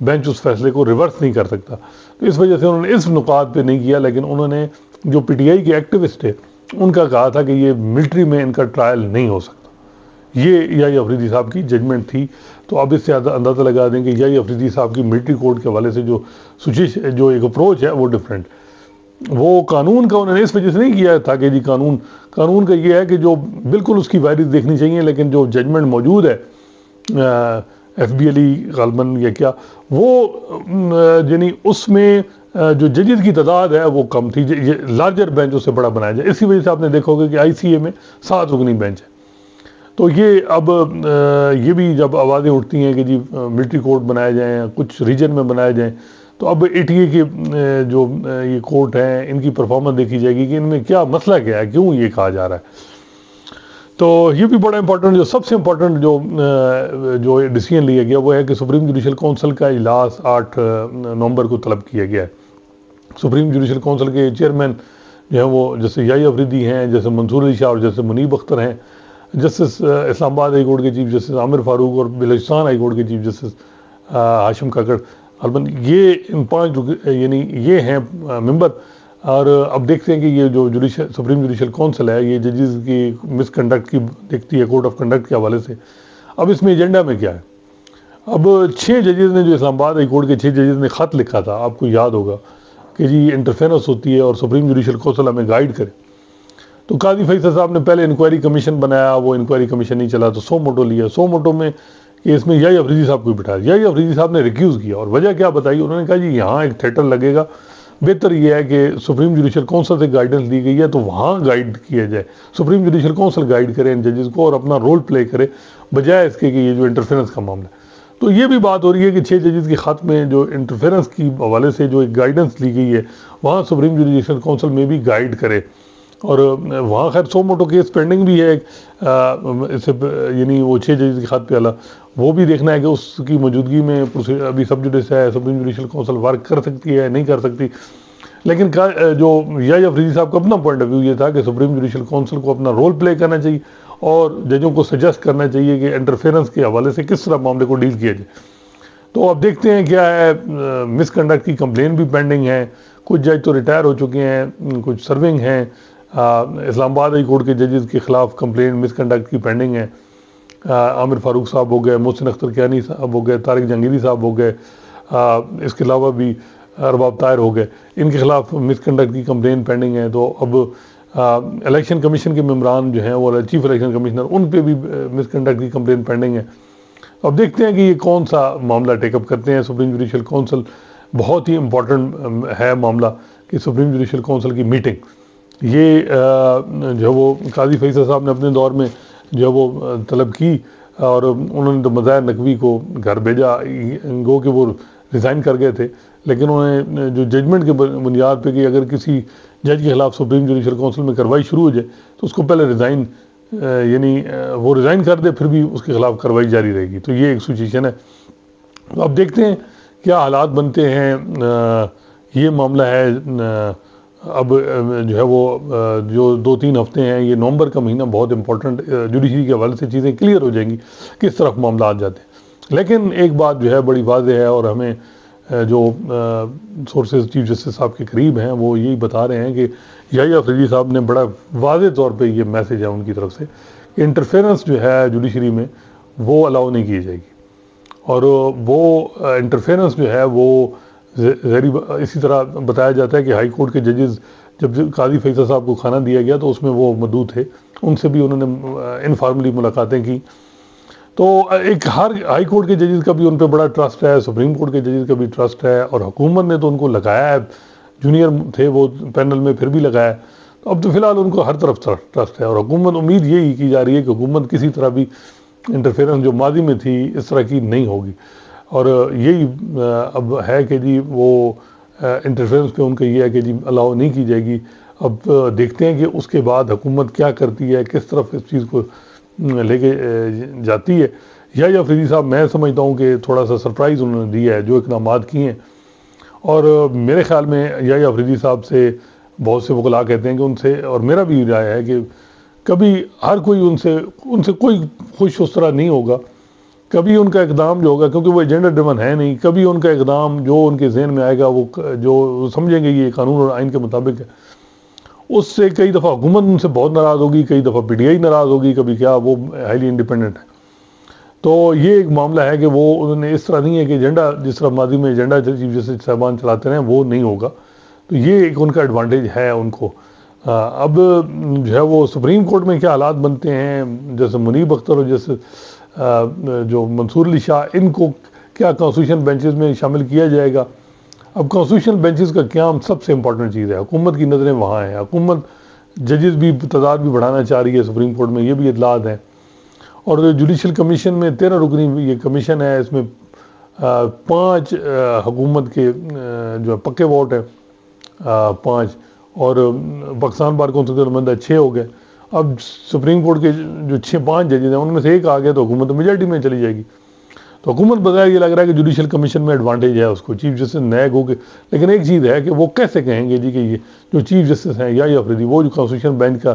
Bench اس فیصلے کو reverse نہیں کر سکتا. تو اس وجہ سے انہوں نے اس نکات پہ نہیں کیا، لیکن انہوں نے جو پی ٹی آئی کے ایکٹیوسٹ ہے ان کا کہا تھا کہ یہ ملٹری میں ان کا ٹرائل نہیں ہو سکتا. یہ یحییٰ افریدی صاحب کی ججمنٹ تھی. تو اب اس سے اندازہ لگا دیں کہ یحییٰ افریدی صاحب کی ملٹری کورٹ کے حوالے سے جو ایک اپروچ ہے وہ ڈفرینٹ. وہ قانون کا انہوں نے اس وجہ سے نہیں کیا تھا کہ جی قانون کا یہ ہے کہ جو بالکل اس کی وائرس دیکھنی چاہیے، لیکن جو ججمنٹ موجود ہے ایف بی ایل غالباً یا کیا، وہ یعنی اس میں جو ججز کی تعداد ہے وہ کم تھی، لارجر بینچ اس سے بڑا بنایا جائے. اسی وجہ سے آپ نے دیکھا ہوگا کہ آئی سی اے میں 7 رکنی بینچ ہے. تو یہ اب یہ بھی جب آوازیں اٹھتی ہیں کہ جی ملٹری کورٹ بنائے جائیں، کچھ ریجن میں بنائے جائیں، تو اب اے ٹی اے کے جو یہ کورٹ ہیں ان کی پرفارمنس دیکھی جائے گی کہ ان میں کیا مسئلہ کیا ہے، کیوں یہ کہا جا رہا ہے. تو یہ بھی بڑا امپورٹنٹ، جو سب سے امپورٹنٹ جو ڈیسیژن لیا گیا وہ ہے کہ سپریم جوڈیشل کونسل کا اجلاس 8 نومبر کو طلب کیا گیا ہے. سپریم جوڈیشل کونسل کے چیئرمین جو ہیں وہ جیسے یحییٰ افریدی ہیں، جیسے منصور علی شاہ اور جیسے منیب اختر ہیں، جسٹس اسلام آباد ہائی کورٹ کے چیف جسٹس عامر فاروق اور بلوچستان ہائی کورٹ کے چیف جسٹس ہاشم کاکڑ. البتہ یہ ان 5 یعنی یہ ہیں ممبر. اور اب دیکھتے ہیں کہ یہ جو سپریم جوڈیشل کونسل ہے یہ ججز کی مس کنڈکٹ کی دیکھتی ہے کوڈ آف کنڈکٹ کے حوالے سے. اب اس میں ایجنڈا میں کیا ہے؟ اب 6 ججز نے، جو اسلام آباد ہائی کورٹ کے 6 ججز نے خط لکھا تھا، آپ کو یاد ہوگا کہ جی انٹرفیرنس ہوتی ہے اور سپریم جوڈیشل کونسل ہمیں گائیڈ کرے. تو قاضی فیصل صاحب نے پہلے انکوائری کمیشن بنایا، وہ انکوائری کمیشن نہیں چلا تو سو موٹو لیا. سو موٹو میں کہ اس میں یحییٰ افریدی صاحب کو بٹھایا. یحییٰ افریدی صاحب نے ریکیوز کیا، اور وجہ کیا بتائی؟ انہوں نے کہا جی یہاں ایک تھیٹر لگے گا، بہتر یہ ہے کہ سپریم جوڈیشل کونسل سے گائیڈنس دی گئی ہے تو وہاں گائیڈ کیا جائے، سپریم جوڈیشل کونسل گائیڈ کرے ان ججز کو اور اپنا رول پلے کرے، بجائے اس کے کہ یہ جو انٹرفیرنس کا معاملہ ہے. تو یہ بھی بات ہو رہی ہے کہ 6 ججز کے خط میں جو انٹرفیرنس کی حوالے سے جو ایک گائیڈنس لی گئی ہے وہاں سپریم جوڈیشل کونسل میں بھی گائیڈ کرے. اور وہاں خیر سو موٹو کیس پینڈنگ بھی ہے، یعنی وہ 6 ججز کے خط پہ وہ بھی دیکھنا ہے کہ اس کی موجودگی میں ابھی سب جوڈیس ہے، سپریم جوڈیشل کونسل ورک کر سکتی ہے نہیں کر سکتی. لیکن جو یحییٰ افریدی صاحب کا اپنا پوائنٹ آف ویو یہ تھا کہ سپریم جوڈیشل کونسل کو اپنا رول پلے کرنا چاہیے اور ججوں کو سجیسٹ کرنا چاہیے کہ انٹرفیرنس کے حوالے سے کس طرح معاملے کو ڈیل کیا جائے. تو اب دیکھتے ہیں کیا ہے. مس کنڈکٹ کی کمپلین بھی پینڈنگ ہے، کچھ جج تو ریٹائر ہو چکے ہیں، کچھ سرونگ ہیں. اسلام آباد ہائی کورٹ کے ججز کے خلاف کمپلین مس کنڈکٹ کی پینڈنگ ہے. عامر فاروق صاحب ہو گئے، محسن اختر کیانی صاحب ہو گئے، طارق جہانگیری صاحب ہو گئے، اس کے علاوہ بھی ارباب طاہر ہو گئے. ان کے خلاف مس کنڈکٹ کی کمپلین پینڈنگ ہے. تو اب الیکشن کمیشن کے ممبران جو ہیں وہ چیف الیکشن کمشنر، ان پہ بھی مس کنڈکٹ کی کمپلین پینڈنگ ہے. اب دیکھتے ہیں کہ یہ کون سا معاملہ ٹیک اپ کرتے ہیں. سپریم جوڈیشل کونسل بہت ہی امپورٹنٹ ہے معاملہ کہ سپریم جوڈیشل کونسل کی میٹنگ یہ جو وہ قاضی فیصل صاحب نے اپنے دور میں جو وہ طلب کی، اور انہوں نے تو مظاہر نقوی کو گھر بھیجا، گو کہ وہ ریزائن کر گئے تھے. لیکن انہوں نے جو ججمنٹ کے بنیاد پہ کہ اگر کسی جج کے خلاف سپریم جوڈیشل کونسل میں کارروائی شروع ہو جائے تو اس کو پہلے ریزائن، یعنی وہ ریزائن کر دے پھر بھی اس کے خلاف کارروائی جاری رہے گی. تو یہ ایک سچویشن ہے. تو اب دیکھتے ہیں کیا حالات بنتے ہیں. یہ معاملہ ہے اب جو ہے وہ جو 2-3 ہفتے ہیں، یہ نومبر کا مہینہ بہت امپورٹنٹ جوڈیشری کے حوالے سے چیزیں کلیئر ہو جائیں گی کس طرف معاملات جاتے ہیں. لیکن ایک بات جو ہے بڑی واضح ہے اور ہمیں جو سورسز چیف جسٹس صاحب کے قریب ہیں وہ یہی بتا رہے ہیں کہ یحییٰ افریدی صاحب نے بڑا واضح طور پہ یہ میسج ہے ان کی طرف سے کہ انٹرفیرنس جو ہے جوڈیشری میں وہ الاؤ نہیں کی جائے گی. اور وہ انٹرفیرنس جو ہے وہ اسی طرح بتایا جاتا ہے کہ ہائی کورٹ کے ججز جب قاضی فیصل صاحب کو کھانا دیا گیا تو اس میں وہ موجود تھے، ان سے بھی انہوں نے انفارملی ملاقاتیں کی. تو ایک ہر ہائی کورٹ کے ججز کا بھی ان پہ بڑا ٹرسٹ ہے، سپریم کورٹ کے ججز کا بھی ٹرسٹ ہے، اور حکومت نے تو ان کو لگایا ہے، جونیئر تھے وہ پینل میں پھر بھی لگایا. تو اب تو فی الحال ان کو ہر طرف ٹرسٹ ہے، اور حکومت امید یہی کی جا رہی ہے کہ حکومت کسی طرح بھی انٹرفیرنس جو ماضی میں تھی اس طرح کی نہیں ہوگی. اور یہی اب ہے کہ جی وہ انٹرفیرنس پہ ان کا یہ ہے کہ جی الاؤ نہیں کی جائے گی. اب دیکھتے ہیں کہ اس کے بعد حکومت کیا کرتی ہے، کس طرف اس چیز کو لے کے جاتی ہے. یحییٰ افریدی صاحب میں سمجھتا ہوں کہ تھوڑا سا سرپرائز انہوں نے دیا ہے جو اقدامات کیے ہیں. اور میرے خیال میں یحییٰ افریدی صاحب سے بہت سے وکلاء کہتے ہیں کہ ان سے، اور میرا بھی رائے ہے کہ کبھی ہر کوئی ان سے کوئی خوش اس طرح نہیں ہوگا کبھی ان کا اقدام جو ہوگا، کیونکہ وہ ایجنڈا ڈریون ہے نہیں، کبھی ان کا اقدام جو ان کے ذہن میں آئے گا وہ جو سمجھیں گے یہ قانون اور آئین کے مطابق ہے، اس سے کئی دفعہ حکومت ان سے بہت ناراض ہوگی، کئی دفعہ پی ٹی آئی ناراض ہوگی، کبھی کیا، وہ ہائیلی انڈیپینڈنٹ ہے۔ تو یہ ایک معاملہ ہے کہ وہ انہوں نے اس طرح نہیں ہے کہ ایجنڈا جس طرح ماضی میں ایجنڈا چیف جسٹس صاحبان چلاتے رہے وہ نہیں ہوگا، تو یہ ایک ان کا ایڈوانٹیج ہے ان کو۔ اب جو ہے وہ سپریم کورٹ میں کیا حالات بنتے ہیں، جیسے منیب اختر اور جیسے جو منصور علی شاہ، ان کو کیا کانسٹیٹیوشن بینچز میں شامل کیا جائے گا۔ اب کانسٹیٹیوشن بینچز کا قیام سب سے امپورٹنٹ چیز ہے، حکومت کی نظریں وہاں ہیں، حکومت ججز بھی تعداد بھی بڑھانا چاہ رہی ہے سپریم کورٹ میں، یہ بھی اطلاعات ہیں۔ اور جوڈیشل کمیشن میں 13 رکنی یہ کمیشن ہے، اس میں 5 حکومت کے جو پکے ووٹ ہیں 5، اور پاکستان بار کونسل کے نمائندہ 6 ہو گئے۔ اب سپریم کورٹ کے جو 5 ججز ہیں ان میں سے ایک آ گیا تو حکومت میجارٹی میں چلی جائے گی۔ تو حکومت بظاہر یہ لگ رہا ہے کہ جوڈیشل کمیشن میں ایڈوانٹیج ہے اس کو، چیف جسٹس نیگ ہو کے، لیکن ایک چیز ہے کہ وہ کیسے کہیں گے جی کہ یہ جو چیف جسٹس ہیں یا افریدی، وہ جو کانسٹیٹیوشن بینچ کا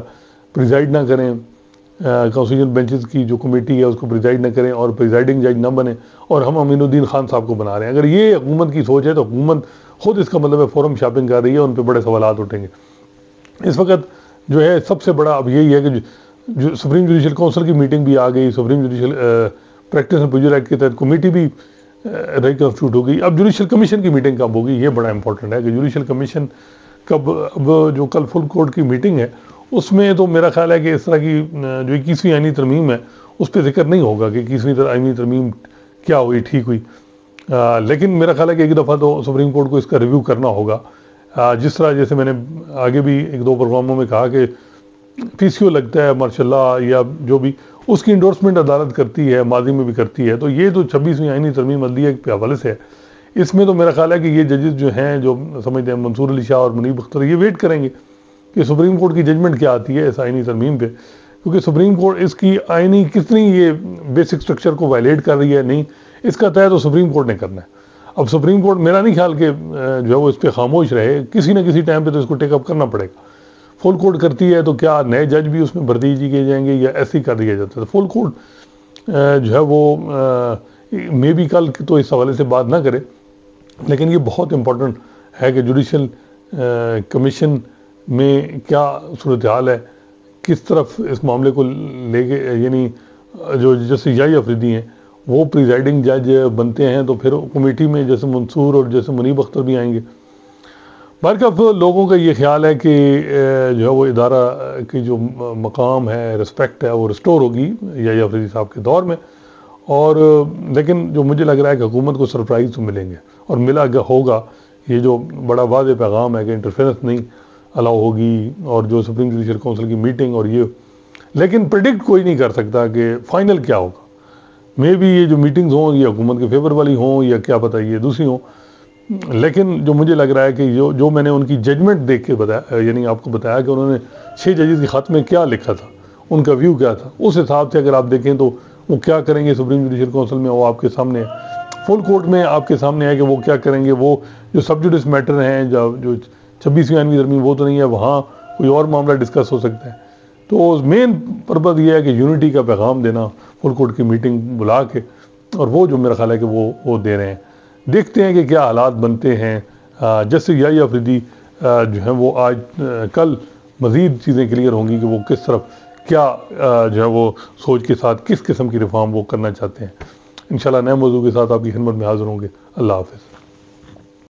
پریزائڈ نہ کریں، کانسٹیٹیوشن بینچز کی جو کمیٹی ہے اس کو پریزائڈ نہ کریں اور پریزائڈنگ جج نہ بنے، اور ہم امین الدین خان صاحب کو بنا رہے ہیں۔ اگر یہ حکومت کی سوچ ہے تو حکومت خود اس کا مطلب ہے فورم شاپنگ کر رہی ہے، ان پہ بڑے سوالات اٹھیں گے۔ اس وقت جو ہے سب سے بڑا اب یہی ہے کہ جو سپریم جوڈیشل کونسل کی میٹنگ بھی آ گئی، supreme judicial practice and procedure act کے تحت کمیٹی بھی ریکنسٹیٹیوٹ ہو گئی۔ اب جوڈیشل کمیشن کی میٹنگ کب ہوگی، یہ بڑا امپورٹنٹ ہے کہ جوڈیشل کمیشن کب، اب جو کل فل کورٹ کی میٹنگ ہے اس میں تو میرا خیال ہے کہ اس طرح کی جو 21ویں آئینی ترمیم ہے اس پہ ذکر نہیں ہوگا کہ 21ویں آئینی ترمیم کیا ہوئی، ٹھیک ہوئی، لیکن میرا خیال ہے کہ ایک دفعہ تو سپریم کورٹ کو اس کا ریویو کرنا ہوگا۔ جس طرح جیسے میں نے آگے بھی 1-2 پروگراموں میں کہا کہ پی سی او لگتا ہے ماشاء اللہ یا جو بھی، اس کی انڈورسمنٹ عدالت کرتی ہے، ماضی میں بھی کرتی ہے، تو یہ تو 26ویں آئینی ترمیم عدلیہ کے حوالے سے ہے، اس میں تو میرا خیال ہے کہ یہ ججز جو ہیں جو سمجھتے ہیں منصور علی شاہ اور منیب اختر، یہ ویٹ کریں گے کہ سپریم کورٹ کی ججمنٹ کیا آتی ہے اس آئینی ترمیم پہ، کیونکہ سپریم کورٹ اس کی آئینی کتنی یہ بیسک سٹرکچر کو وائلیٹ کر رہی ہے، نہیں، اس کا طے تو سپریم کورٹ نے کرنا ہے۔ اب سپریم کورٹ میرا نہیں خیال کہ جو ہے وہ اس پہ خاموش رہے، کسی نہ کسی ٹائم پہ تو اس کو ٹیک اپ کرنا پڑے گا۔ فل کورٹ کرتی ہے تو کیا نئے جج بھی اس میں بھرتی کیے جائیں گے یا ایسے ہی کر دیا جاتا ہے؟ فل کورٹ جو ہے وہ مے بی کل تو اس حوالے سے بات نہ کرے، لیکن یہ بہت امپورٹنٹ ہے کہ جوڈیشل کمیشن میں کیا صورتحال ہے، کس طرف اس معاملے کو لے کے، یعنی جو جیسے یائی افریدی ہیں وہ پریزائڈنگ جج بنتے ہیں تو پھر کمیٹی میں جیسے منصور اور جیسے منیب اختر بھی آئیں گے۔ برکف لوگوں کا یہ خیال ہے کہ جو ہے وہ ادارہ کی جو مقام ہے، رسپیکٹ ہے، وہ ریسٹور ہوگی یائی افریدی صاحب کے دور میں، اور لیکن جو مجھے لگ رہا ہے کہ حکومت کو سرپرائز تو ملیں گے اور ملا ہوگا۔ یہ جو بڑا واضح پیغام ہے کہ انٹرفیرنس نہیں الاؤ ہوگی، اور جو سپریم جوڈیشل کونسل کی میٹنگ اور یہ، لیکن پریڈکٹ کوئی نہیں کر سکتا کہ فائنل کیا ہوگا۔ مے بی یہ جو میٹنگز ہوں یہ حکومت کے فیور والی ہوں یا کیا پتہ یہ دوسری ہوں، لیکن جو مجھے لگ رہا ہے کہ جو میں نے ان کی ججمنٹ دیکھ کے بتایا، یعنی آپ کو بتایا کہ انہوں نے 6 ججز کے خط میں کیا لکھا تھا، ان کا ویو کیا تھا، اس حساب سے اگر آپ دیکھیں تو وہ کیا کریں گے سپریم جوڈیشل کونسل میں، وہ آپ کے سامنے ہے، فل کورٹ میں آپ کے سامنے ہے کہ وہ کیا کریں گے۔ وہ جو سب جوڈس میٹر ہیں، جو 26ویں آئینی ترمیم وہ تو نہیں ہے، وہاں کوئی اور معاملہ ڈسکس ہو سکتا ہے۔ تو مین پرپز یہ ہے کہ یونٹی کا پیغام دینا، فل کورٹ کی میٹنگ بلا کے، اور وہ جو میرا خیال ہے کہ وہ دے رہے ہیں۔ دیکھتے ہیں کہ کیا حالات بنتے ہیں۔ جیسے یائی افریدی جو ہیں وہ آج کل مزید چیزیں کلیئر ہوں گی کہ وہ کس طرف کیا جو ہے وہ سوچ کے ساتھ کس قسم کی ریفارم وہ کرنا چاہتے ہیں۔ انشاءاللہ نئے موضوع کے ساتھ آپ کی خدمت میں حاضر ہوں گے۔ اللہ حافظ۔